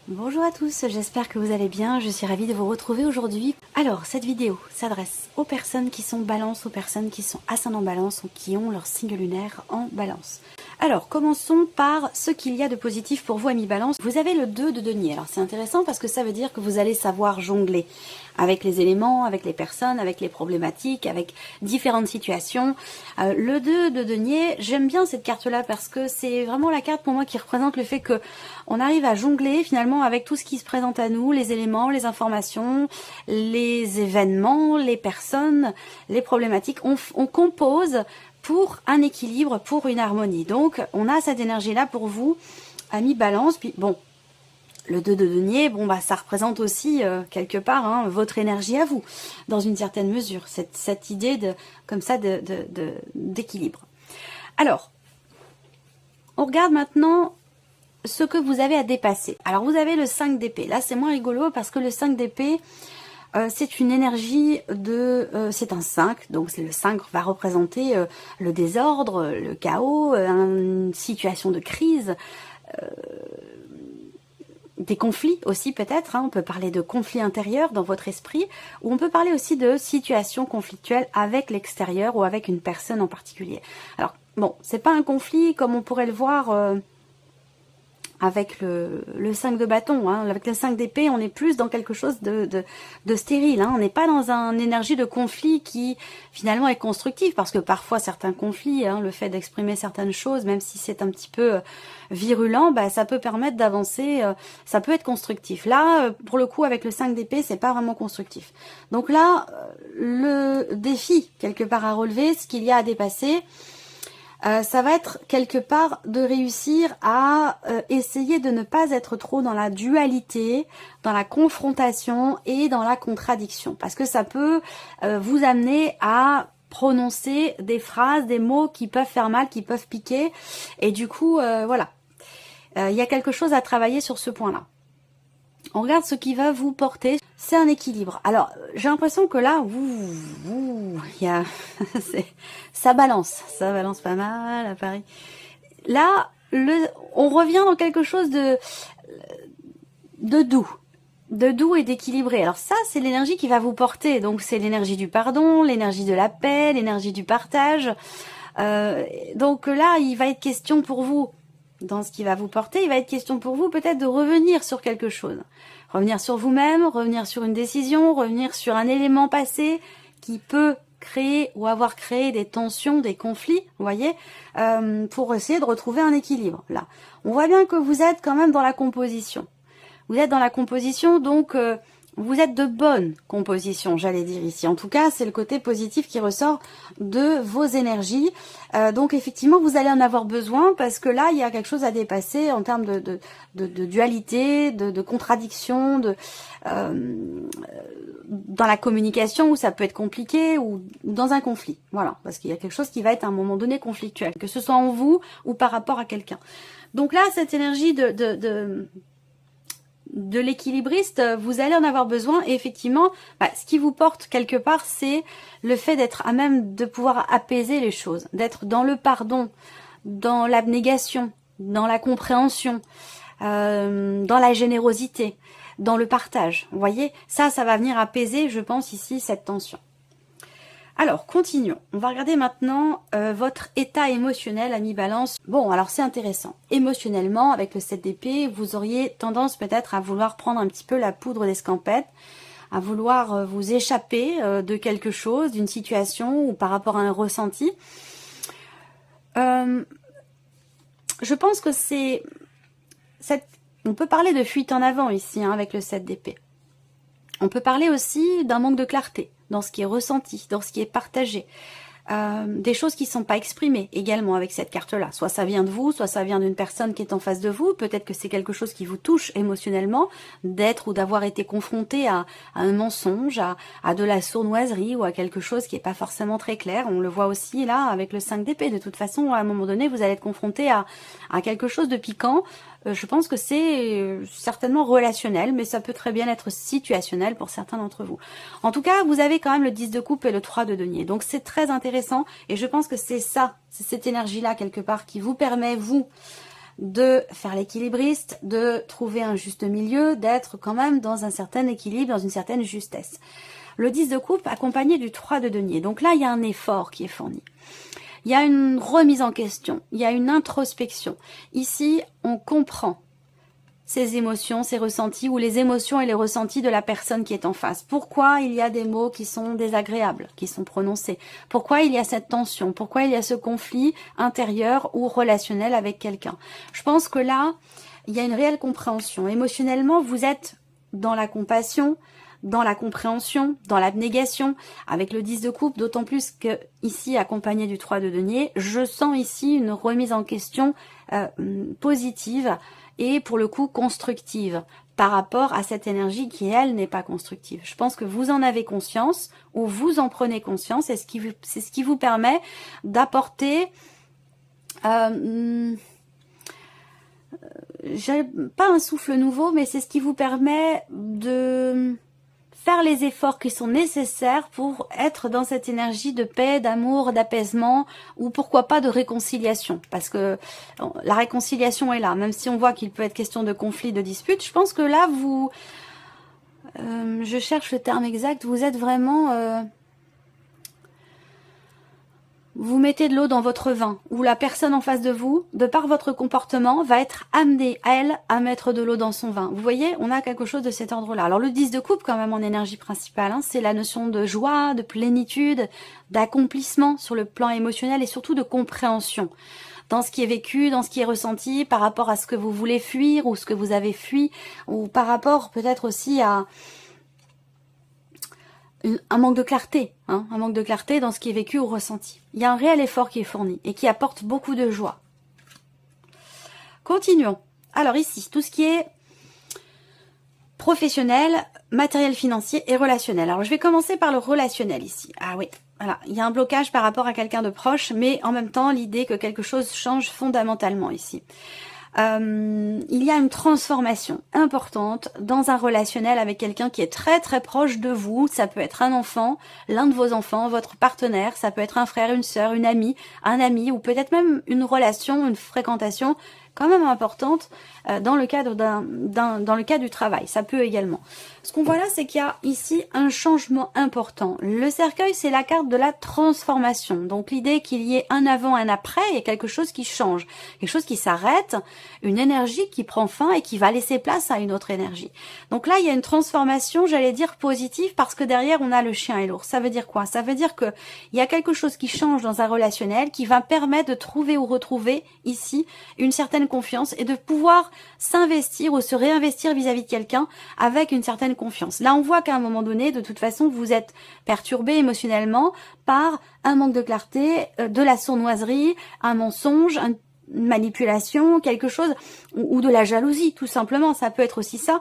Bonjour à tous, j'espère que vous allez bien, je suis ravie de vous retrouver aujourd'hui. Alors, cette vidéo s'adresse aux personnes qui sont balance, aux personnes qui sont ascendant balance ou qui ont leur signe lunaire en balance. Alors, commençons par ce qu'il y a de positif pour vous, amis balance. Vous avez le 2 de denier. Alors, c'est intéressant parce que ça veut dire que vous allez savoir jongler avec les éléments, avec les personnes, avec les problématiques, avec différentes situations. Le 2 de denier, j'aime bien cette carte-là parce que c'est vraiment la carte pour moi qui représente le fait que on arrive à jongler finalement avec tout ce qui se présente à nous, les éléments, les informations, les événements, les personnes, les problématiques. On compose pour un équilibre, pour une harmonie. Donc, on a cette énergie-là pour vous, amis balance. Puis bon, le 2 de denier, bon bah ça représente aussi quelque part votre énergie à vous, dans une certaine mesure, cette idée de comme ça d'équilibre. Alors, on regarde maintenant ce que vous avez à dépasser. Alors vous avez le 5 d'épée. Là c'est moins rigolo parce que le 5 d'épée, c'est une énergie de... c'est un 5, donc le 5 va représenter le désordre, le chaos, une situation de crise, des conflits aussi peut-être, on peut parler de conflits intérieurs dans votre esprit, ou on peut parler aussi de situations conflictuelles avec l'extérieur ou avec une personne en particulier. Alors bon, c'est pas un conflit comme on pourrait le voir avec le 5 de bâton, avec le 5 d'épée, on est plus dans quelque chose de stérile, on n'est pas dans une énergie de conflit qui finalement est constructive, parce que parfois certains conflits, le fait d'exprimer certaines choses, même si c'est un petit peu virulent, ça peut permettre d'avancer, ça peut être constructif. Là, pour le coup, avec le 5 d'épée, c'est pas vraiment constructif. Donc là, le défi, quelque part à relever, ce qu'il y a à dépasser, ça va être quelque part de réussir à essayer de ne pas être trop dans la dualité, dans la confrontation et dans la contradiction. Parce que ça peut vous amener à prononcer des phrases, des mots qui peuvent faire mal, qui peuvent piquer. Et du coup, voilà. Il y a quelque chose à travailler sur ce point-là. On regarde ce qui va vous porter. C'est un équilibre. Alors, j'ai l'impression que là, il y a, ça balance pas mal à Paris. Là, on revient dans quelque chose de doux et d'équilibré. Alors ça, c'est l'énergie qui va vous porter. Donc, c'est l'énergie du pardon, l'énergie de la paix, l'énergie du partage. Donc là, il va être question pour vous, dans ce qui va vous porter, il va être question pour vous peut-être de revenir sur quelque chose. Revenir sur vous-même, revenir sur une décision, revenir sur un élément passé qui peut créer ou avoir créé des tensions, des conflits, vous voyez, pour essayer de retrouver un équilibre. Là, on voit bien que vous êtes quand même dans la composition. Vous êtes dans la composition, donc vous êtes de bonne composition, j'allais dire ici. En tout cas, c'est le côté positif qui ressort de vos énergies. Donc effectivement, vous allez en avoir besoin parce que là, il y a quelque chose à dépasser en termes de dualité, de contradiction, dans la communication où ça peut être compliqué ou dans un conflit. Voilà, parce qu'il y a quelque chose qui va être à un moment donné conflictuel, que ce soit en vous ou par rapport à quelqu'un. Donc là, cette énergie de l'équilibriste, vous allez en avoir besoin et effectivement, ce qui vous porte quelque part, c'est le fait d'être à même de pouvoir apaiser les choses, d'être dans le pardon, dans l'abnégation, dans la compréhension, dans la générosité, dans le partage. Vous voyez, ça va venir apaiser, je pense, ici, cette tension. Alors, continuons. On va regarder maintenant votre état émotionnel, ami balance. Bon, alors c'est intéressant. Émotionnellement, avec le 7 d'épée, vous auriez tendance peut-être à vouloir prendre un petit peu la poudre d'escampette, à vouloir vous échapper de quelque chose, d'une situation ou par rapport à un ressenti. Je pense que c'est... On peut parler de fuite en avant ici, avec le 7 d'épée. On peut parler aussi d'un manque de clarté dans ce qui est ressenti, dans ce qui est partagé. Des choses qui ne sont pas exprimées également avec cette carte-là. Soit ça vient de vous, soit ça vient d'une personne qui est en face de vous. Peut-être que c'est quelque chose qui vous touche émotionnellement, d'être ou d'avoir été confronté à un mensonge, à de la sournoiserie ou à quelque chose qui n'est pas forcément très clair. On le voit aussi là avec le 5 d'épée. De toute façon, à un moment donné, vous allez être confronté à quelque chose de piquant. Je pense que c'est certainement relationnel, mais ça peut très bien être situationnel pour certains d'entre vous. En tout cas, vous avez quand même le 10 de coupe et le 3 de denier. Donc c'est très intéressant et je pense que c'est ça, c'est cette énergie-là quelque part qui vous permet, vous, de faire l'équilibriste, de trouver un juste milieu, d'être quand même dans un certain équilibre, dans une certaine justesse. Le 10 de coupe accompagné du 3 de denier. Donc là, il y a un effort qui est fourni. Il y a une remise en question, il y a une introspection. Ici, on comprend ses émotions, ses ressentis, ou les émotions et les ressentis de la personne qui est en face. Pourquoi il y a des mots qui sont désagréables, qui sont prononcés? Pourquoi il y a cette tension? Pourquoi il y a ce conflit intérieur ou relationnel avec quelqu'un? Je pense que là, il y a une réelle compréhension. Émotionnellement, vous êtes dans la compassion, dans la compréhension, dans l'abnégation, avec le 10 de coupe, d'autant plus que ici, accompagné du 3 de denier, je sens ici une remise en question positive et pour le coup constructive par rapport à cette énergie qui, elle, n'est pas constructive. Je pense que vous en avez conscience ou vous en prenez conscience et c'est ce qui vous permet d'apporter j'ai pas un souffle nouveau, mais c'est ce qui vous permet de faire les efforts qui sont nécessaires pour être dans cette énergie de paix, d'amour, d'apaisement, ou pourquoi pas de réconciliation, parce que la réconciliation est là, même si on voit qu'il peut être question de conflit, de dispute. Je pense que là, vous, je cherche le terme exact, vous êtes vraiment... vous mettez de l'eau dans votre vin, ou la personne en face de vous, de par votre comportement, va être amenée, elle, à mettre de l'eau dans son vin. Vous voyez, on a quelque chose de cet ordre-là. Alors le 10 de coupe, quand même, en énergie principale, hein, c'est la notion de joie, de plénitude, d'accomplissement sur le plan émotionnel et surtout de compréhension dans ce qui est vécu, dans ce qui est ressenti, par rapport à ce que vous voulez fuir, ou ce que vous avez fui, ou par rapport peut-être aussi à... un manque de clarté, hein, un manque de clarté dans ce qui est vécu ou ressenti. Il y a un réel effort qui est fourni et qui apporte beaucoup de joie. Continuons. Alors ici, tout ce qui est professionnel, matériel financier et relationnel. Alors je vais commencer par le relationnel ici. Ah oui, voilà, il y a un blocage par rapport à quelqu'un de proche, mais en même temps l'idée que quelque chose change fondamentalement ici. Il y a une transformation importante dans un relationnel avec quelqu'un qui est très très proche de vous. Ça peut être un enfant, l'un de vos enfants, votre partenaire, ça peut être un frère, une sœur, une amie, un ami, ou peut-être même une relation, une fréquentation quand même importante dans le cadre dans le cadre du travail. Ça peut également. Ce qu'on voit là, c'est qu'il y a ici un changement important. Le cercueil, c'est la carte de la transformation. Donc l'idée qu'il y ait un avant, un après, il y a quelque chose qui change, quelque chose qui s'arrête, une énergie qui prend fin et qui va laisser place à une autre énergie. Donc là, il y a une transformation, j'allais dire positive, parce que derrière, on a le chien et l'ours. Ça veut dire quoi? Ça veut dire que il y a quelque chose qui change dans un relationnel qui va permettre de trouver ou retrouver ici une certaine confiance et de pouvoir s'investir ou se réinvestir vis-à-vis de quelqu'un avec une certaine confiance. Là, on voit qu'à un moment donné, de toute façon, vous êtes perturbé émotionnellement par un manque de clarté, de la sournoiserie, un mensonge, une manipulation, quelque chose, ou de la jalousie, tout simplement. Ça peut être aussi ça.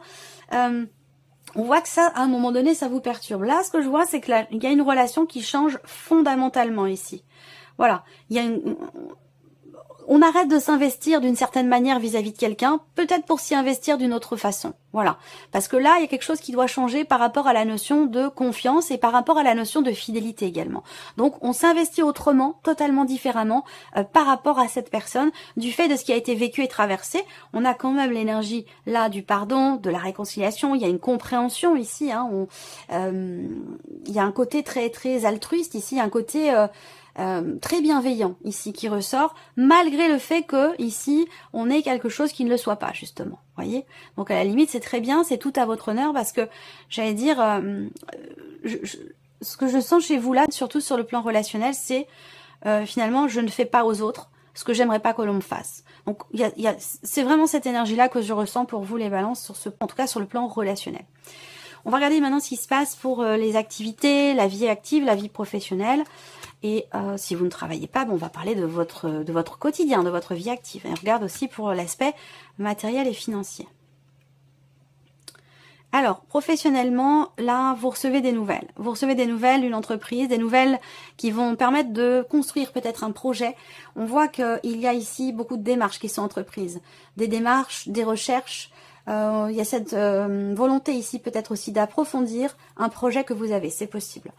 On voit que ça, à un moment donné, ça vous perturbe. Là, ce que je vois, c'est que il y a une relation qui change fondamentalement ici. Voilà. Il y a on arrête de s'investir d'une certaine manière vis-à-vis de quelqu'un, peut-être pour s'y investir d'une autre façon. Voilà. Parce que là, il y a quelque chose qui doit changer par rapport à la notion de confiance et par rapport à la notion de fidélité également. Donc, on s'investit autrement, totalement différemment par rapport à cette personne, du fait de ce qui a été vécu et traversé. On a quand même l'énergie là du pardon, de la réconciliation. Il y a une compréhension ici. Hein, il y a un côté très très altruiste ici, un côté très bienveillant ici qui ressort, malgré le fait que ici on ait quelque chose qui ne le soit pas justement. Voyez. Donc à la limite c'est très bien, c'est tout à votre honneur parce que j'allais dire ce que je sens chez vous là, surtout sur le plan relationnel, c'est finalement je ne fais pas aux autres ce que j'aimerais pas que l'on me fasse. Donc c'est vraiment cette énergie là que je ressens pour vous les balances sur en tout cas sur le plan relationnel. On va regarder maintenant ce qui se passe pour les activités, la vie active, la vie professionnelle. Et si vous ne travaillez pas, bon, on va parler de votre quotidien, de votre vie active. Et on regarde aussi pour l'aspect matériel et financier. Alors, professionnellement, là, vous recevez des nouvelles. Vous recevez des nouvelles d'une entreprise, des nouvelles qui vont permettre de construire peut-être un projet. On voit qu'il y a ici beaucoup de démarches qui sont entreprises. Des démarches, des recherches, Il y a cette volonté ici peut-être aussi d'approfondir un projet que vous avez, c'est possible.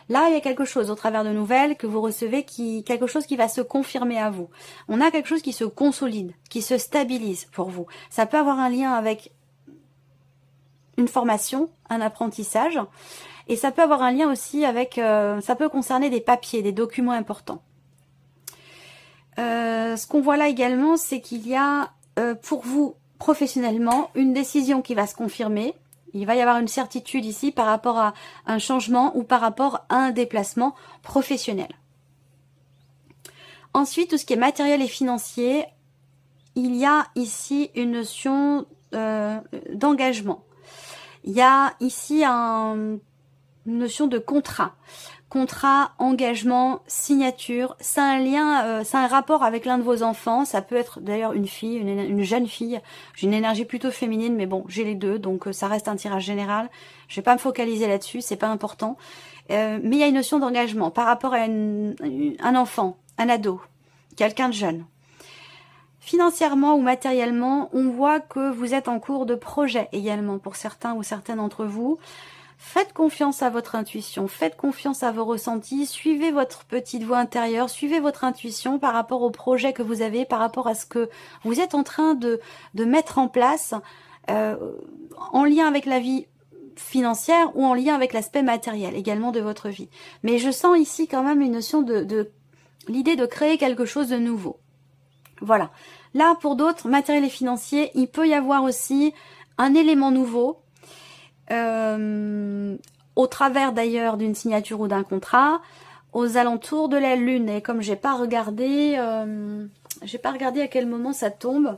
Là, il y a quelque chose au travers de nouvelles que vous recevez, quelque chose qui va se confirmer à vous. On a quelque chose qui se consolide, qui se stabilise pour vous. Ça peut avoir un lien avec une formation, un apprentissage, et ça peut avoir un lien aussi avec, ça peut concerner des papiers, des documents importants. Ce qu'on voit là également, c'est qu'il y a pour vous professionnellement une décision qui va se confirmer. Il va y avoir une certitude ici par rapport à un changement ou par rapport à un déplacement professionnel. Ensuite, tout ce qui est matériel et financier, il y a ici une notion d'engagement. Il y a ici une notion de contrat. Contrat, engagement, signature, c'est un lien, c'est un rapport avec l'un de vos enfants. Ça peut être d'ailleurs une fille, une jeune fille. J'ai une énergie plutôt féminine, mais bon, j'ai les deux, donc ça reste un tirage général. Je vais pas me focaliser là-dessus, c'est pas important. Mais il y a une notion d'engagement par rapport à un enfant, un ado, quelqu'un de jeune. Financièrement ou matériellement, on voit que vous êtes en cours de projet également pour certains ou certaines d'entre vous. Faites confiance à votre intuition, faites confiance à vos ressentis, suivez votre petite voix intérieure, suivez votre intuition par rapport au projet que vous avez, par rapport à ce que vous êtes en train de mettre en place en lien avec la vie financière ou en lien avec l'aspect matériel également de votre vie. Mais je sens ici quand même une notion de l'idée de créer quelque chose de nouveau. Voilà. Là, pour d'autres, matériel et financier, il peut y avoir aussi un élément nouveau au travers d'ailleurs d'une signature ou d'un contrat, aux alentours de la lune. Et comme j'ai pas regardé à quel moment ça tombe,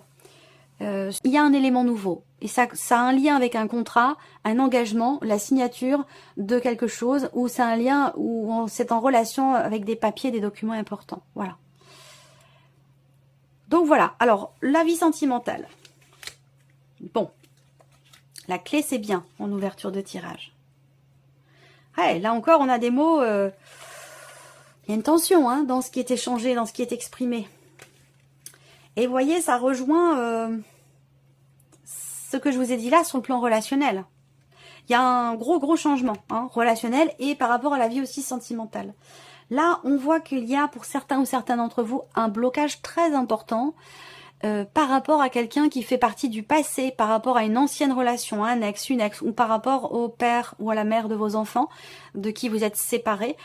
il y a un élément nouveau. Et ça a un lien avec un contrat, un engagement, la signature de quelque chose, ou c'est un lien où c'est en relation avec des papiers, des documents importants. Voilà. Donc voilà. Alors, la vie sentimentale. Bon. La clé, c'est bien en ouverture de tirage. Ouais, là encore, on a des mots... il y a une tension hein, dans ce qui est échangé, dans ce qui est exprimé. Et vous voyez, ça rejoint ce que je vous ai dit là sur le plan relationnel. Il y a un gros changement hein, relationnel et par rapport à la vie aussi sentimentale. Là, on voit qu'il y a pour certains ou certaines d'entre vous un blocage très important par rapport à quelqu'un qui fait partie du passé, par rapport à une ancienne relation, un ex, une ex, ou par rapport au père ou à la mère de vos enfants, de qui vous êtes séparés.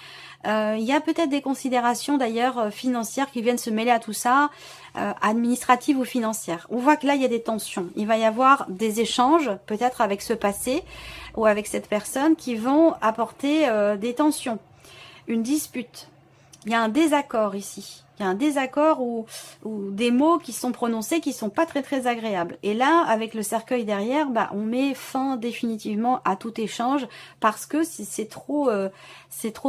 Il y a peut-être des considérations d'ailleurs financières qui viennent se mêler à tout ça, administratives ou financières. On voit que là, il y a des tensions. Il va y avoir des échanges, peut-être avec ce passé ou avec cette personne, qui vont apporter des tensions, une dispute. Il y a un désaccord ici. Il y a un désaccord ou des mots qui sont prononcés qui sont pas très agréables. Et là, avec le cercueil derrière, bah, on met fin définitivement à tout échange parce que c'est trop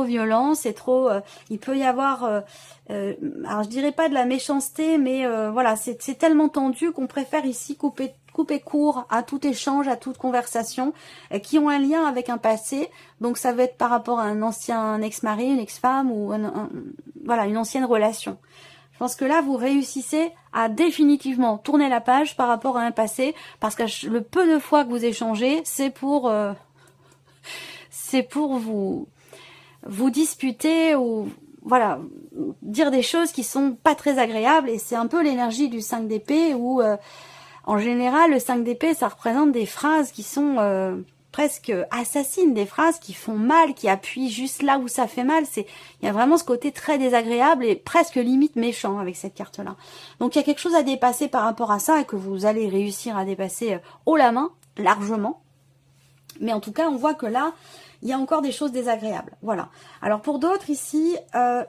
violent, c'est trop. Il peut y avoir, alors je dirais pas de la méchanceté, mais voilà, c'est tellement tendu qu'on préfère ici couper court à tout échange, à toute conversation, qui ont un lien avec un passé. Donc ça va être par rapport à un ancien ex-mari, une ex-femme ou voilà, une ancienne relation. Je pense que là, vous réussissez à définitivement tourner la page par rapport à un passé, parce que le peu de fois que vous échangez, c'est pour vous disputer ou voilà, dire des choses qui sont pas très agréables. Et c'est un peu l'énergie du 5 d'épée où en général, le 5 d'épée, ça représente des phrases qui sont presque assassines, des phrases qui font mal, qui appuient juste là où ça fait mal. Il y a vraiment ce côté très désagréable et presque limite méchant avec cette carte-là. Donc il y a quelque chose à dépasser par rapport à ça et que vous allez réussir à dépasser haut la main, largement. Mais en tout cas, on voit que là, il y a encore des choses désagréables. Voilà. Alors pour d'autres ici,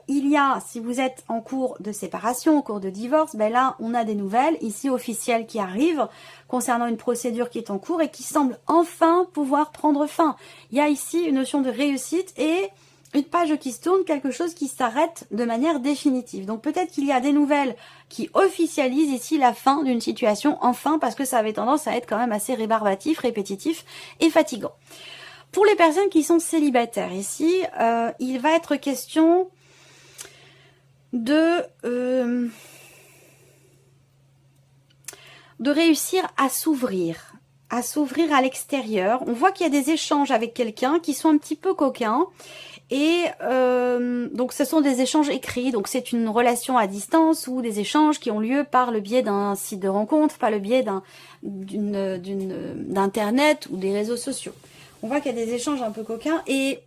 il y a, si vous êtes en cours de séparation, en cours de divorce, ben là, on a des nouvelles ici officielles qui arrivent concernant une procédure qui est en cours et qui semble enfin pouvoir prendre fin. Il y a ici une notion de réussite et une page qui se tourne, quelque chose qui s'arrête de manière définitive. Donc peut-être qu'il y a des nouvelles qui officialisent ici la fin d'une situation, enfin, parce que ça avait tendance à être quand même assez rébarbatif, répétitif et fatigant. Pour les personnes qui sont célibataires ici, il va être question de réussir à s'ouvrir à s'ouvrir à l'extérieur. On voit qu'il y a des échanges avec quelqu'un qui sont un petit peu coquins. Et donc ce sont des échanges écrits, donc c'est une relation à distance ou des échanges qui ont lieu par le biais d'un site de rencontre, par le biais d'internet ou des réseaux sociaux. On voit qu'il y a des échanges un peu coquins et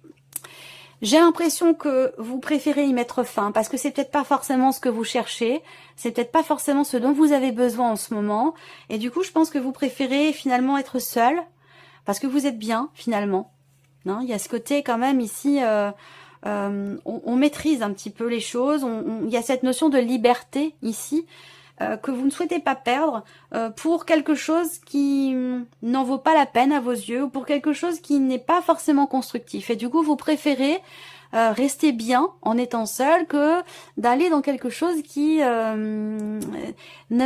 j'ai l'impression que vous préférez y mettre fin parce que c'est peut-être pas forcément ce que vous cherchez, c'est peut-être pas forcément ce dont vous avez besoin en ce moment et du coup je pense que vous préférez finalement être seul parce que vous êtes bien finalement. Non, il y a ce côté quand même ici, on maîtrise un petit peu les choses, il y a cette notion de liberté ici que vous ne souhaitez pas perdre pour quelque chose qui n'en vaut pas la peine à vos yeux ou pour quelque chose qui n'est pas forcément constructif. Et du coup, vous préférez rester bien en étant seul que d'aller dans quelque chose qui ne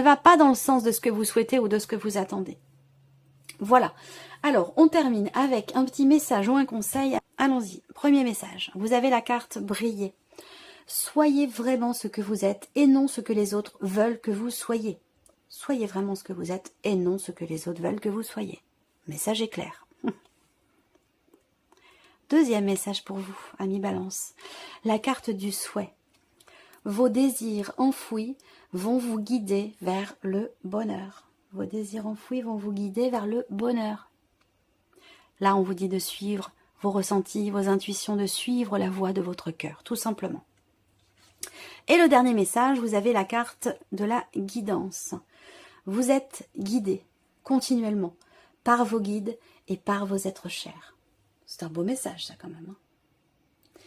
va pas dans le sens de ce que vous souhaitez ou de ce que vous attendez. Voilà. Alors, on termine avec un petit message ou un conseil. Allons-y. Premier message. Vous avez la carte briller. Soyez vraiment ce que vous êtes et non ce que les autres veulent que vous soyez. Soyez vraiment ce que vous êtes et non ce que les autres veulent que vous soyez. Message est clair. Deuxième message pour vous, amis Balance. La carte du souhait. Vos désirs enfouis vont vous guider vers le bonheur. Vos désirs enfouis vont vous guider vers le bonheur. Là, on vous dit de suivre vos ressentis, vos intuitions, de suivre la voie de votre cœur, tout simplement. Et le dernier message, vous avez la carte de la guidance. Vous êtes guidé continuellement par vos guides et par vos êtres chers. C'est un beau message, ça, quand même. Hein.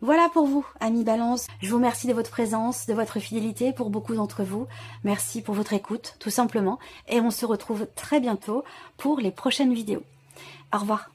Voilà pour vous, amis Balance. Je vous remercie de votre présence, de votre fidélité pour beaucoup d'entre vous. Merci pour votre écoute, tout simplement. Et on se retrouve très bientôt pour les prochaines vidéos. Au revoir.